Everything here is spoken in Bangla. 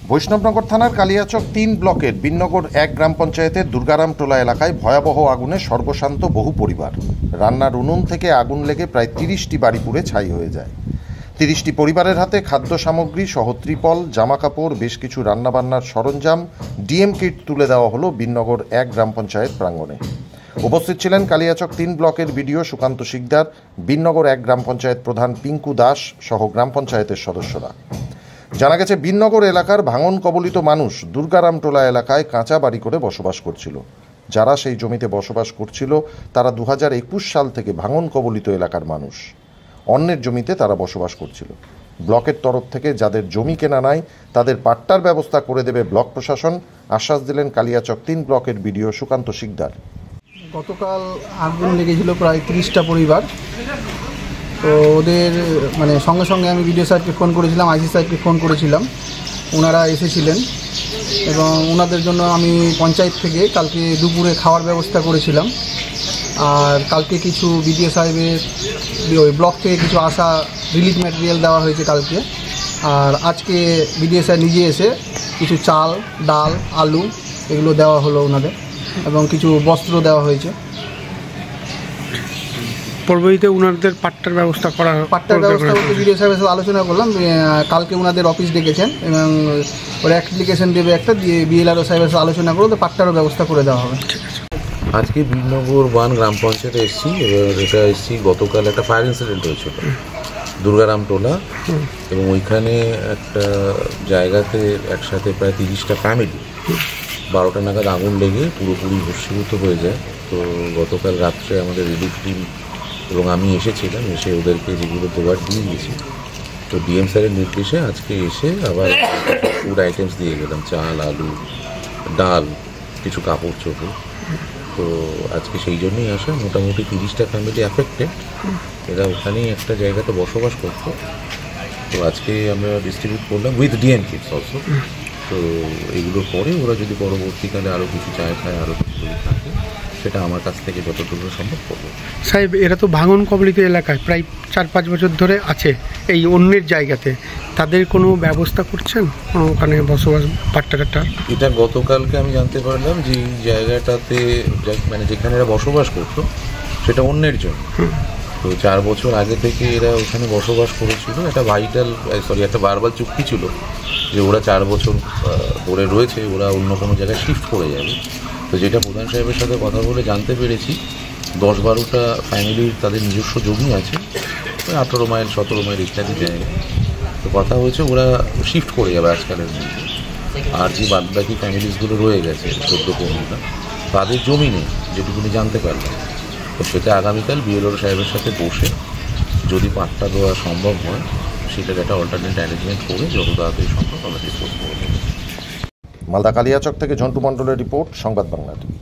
বৈষ্ণবনগর থানার কালিয়াচক ৩ ব্লকের বিননগর ১ গ্রাম পঞ্চায়েতের দুর্গারামটোলা এলাকায় ভয়াবহ আগুনে সর্বশান্ত বহু পরিবার। রান্নার উনুন থেকে আগুন লেগে প্রায় ৩০টি বাড়ি পুড়ে ছাই হয়ে যায়। ৩০টি পরিবারের হাতে খাদ্য সামগ্রী সহ ত্রিপল, জামাকাপড়, বেশ কিছু রান্নাবান্নার সরঞ্জাম, ডিএম কিট তুলে দেওয়া হলো বিননগর ১ গ্রাম পঞ্চায়েত প্রাঙ্গণে। উপস্থিত ছিলেন কালিয়াচক ৩ ব্লকের বিডিও সুকান্ত শিকদার, বিননগর ১ গ্রাম পঞ্চায়েত প্রধান পিঙ্কু দাস সহ গ্রাম পঞ্চায়েতের সদস্যরা। জানা গেছে, বিননগর এলাকার ভাঙন কবলিত মানুষ দুর্গারামটোলা এলাকায় কাঁচা বাড়ি করে বসবাস করছিল। যারা সেই জমিতে বসবাস করছিল তারা ২০২১ সাল থেকে ভাঙন কবলিত এলাকার মানুষ। অন্যের জমিতে তারা বসবাস করছিল। ব্লকের তরফ থেকে যাদের জমি কেনা নাই তাদের পাট্টার ব্যবস্থা করে দেবে ব্লক প্রশাসন, আশ্বাস দিলেন কালিয়াচক ৩ ব্লকের বিডিও সুকান্ত শিকদার। গতকাল আগুন লেগেছিল প্রায় ৩০টা পরিবার। তো ওদের সঙ্গে সঙ্গে আমি বিডিও সাহেবকে ফোন করেছিলাম, আইসি সাহেবকে ফোন করেছিলাম, ওনারা এসেছিলেন এবং ওনাদের জন্য আমি পঞ্চায়েত থেকে কালকে দুপুরে খাওয়ার ব্যবস্থা করেছিলাম। আর কালকে কিছু বিডিও সাহেবের ওই ব্লক থেকে কিছু আসা রিলিফ ম্যাটেরিয়াল দেওয়া হয়েছে কালকে। আর আজকে বিডিও সাহেব নিজে এসে কিছু চাল, ডাল, আলু এগুলো দেওয়া হলো ওনাদের এবং কিছু বস্ত্র দেওয়া হয়েছে। পরবর্তীতে ওনাদের পাট্টার ব্যবস্থা বলতে বিডিও সাহেবের সাথে আলোচনা করলাম। কালকে ওনাদের অফিস ডেকেছেন এবং ওরা অ্যাপ্লিকেশন দেবে একটা, দিয়ে বিএলআরও সাহেবের সাথে আলোচনা করে তো পাট্টারও ব্যবস্থা করে দেওয়া হবে। আজকে বিননগর 1 গ্রাম পঞ্চায়েতে এসেছি। এবার এটা এসেছি, গতকাল একটা ফায়ার ইনসিডেন্ট হয়েছিল দুর্গারামটোলা, এবং ওইখানে একটা জায়গাতে একসাথে প্রায় 30টা ফ্যামিলি 12টা নাগাদ আগুন লেগে পুরোপুরি ভস্মীভূত হয়ে যায়। তো গতকাল রাত্রে আমাদের রিলিফ টিম এবং আমি এসেছিলাম, এসে ওদেরকে যেগুলো দেওয়ার দিয়ে গেছি। তো ডিএম স্যারের নির্দেশে আজকে এসে আবার ফুড আইটেমস দিয়ে গেলাম, চাল, আলু, ডাল, কিছু কাপড় চোপড়। তো আজকে সেই জন্যই আসা। মোটামুটি 30টা ফ্যামিলি অ্যাফেক্টেড, এরা ওখানেই একটা জায়গাতে বসবাস করতো। তো আজকে আমরা ডিস্ট্রিবিউট করলাম উইথ ডিএম কিটস অলসো। তো এগুলোর পরে ওরা যদি পরবর্তীকালে আরও কিছু চায়, আরও কিছু যদি থাকে, সেটা আমার কাছ থেকে যতটুকু সম্ভব করবো। সাহেব, এরা তো ভাঙন কবলিত এলাকায় প্রায় 4-5 বছর ধরে আছে এই অন্যের জায়গাতে, তাদের কোনো ব্যবস্থা করছেন ওখানে বসবাস পাট্টা? এটা গতকালকে আমি জানতে পারলাম যে এই জায়গাটাতে যেখানে এরা বসবাস করতো সেটা অন্যের জন্য। তো 4 বছর আগে থেকে এরা ওখানে বসবাস করেছিল। একটা ভার্বাল চুক্তি ছিল যে ওরা 4 বছর ধরে রয়েছে, ওরা অন্য কোনো জায়গায় শিফট করে যাবে। তো যেটা প্রধান সাহেবের সাথে কথা বলে জানতে পেরেছি, 10-12টা ফ্যামিলির তাদের নিজস্ব জমি আছে, 18 মাইল 17 মাইল ইত্যাদি জায়গায়। তো কথা হয়েছে ওরা শিফট করে যাবে আজকালের মধ্যে। আর যে বাদবাকি ফ্যামিলিসগুলো রয়ে গেছে 14-15টা, তাদের জমি নেই, যেটুকুনি জানতে পারলাম। তো সেটা আগামীকাল বিএলআর সাহেবের সাথে বসে যদি পাট্টা দেওয়া সম্ভব হয়, সেটার একটা অল্টারনেট অ্যারেঞ্জমেন্ট করে যত তাড়াতাড়ি সম্ভব আমরা ডিসপোজ করব। মালদা কালিয়াচক থেকে ঝন্টু মণ্ডলের রিপোর্ট, সংবাদ বাংলা টিভি।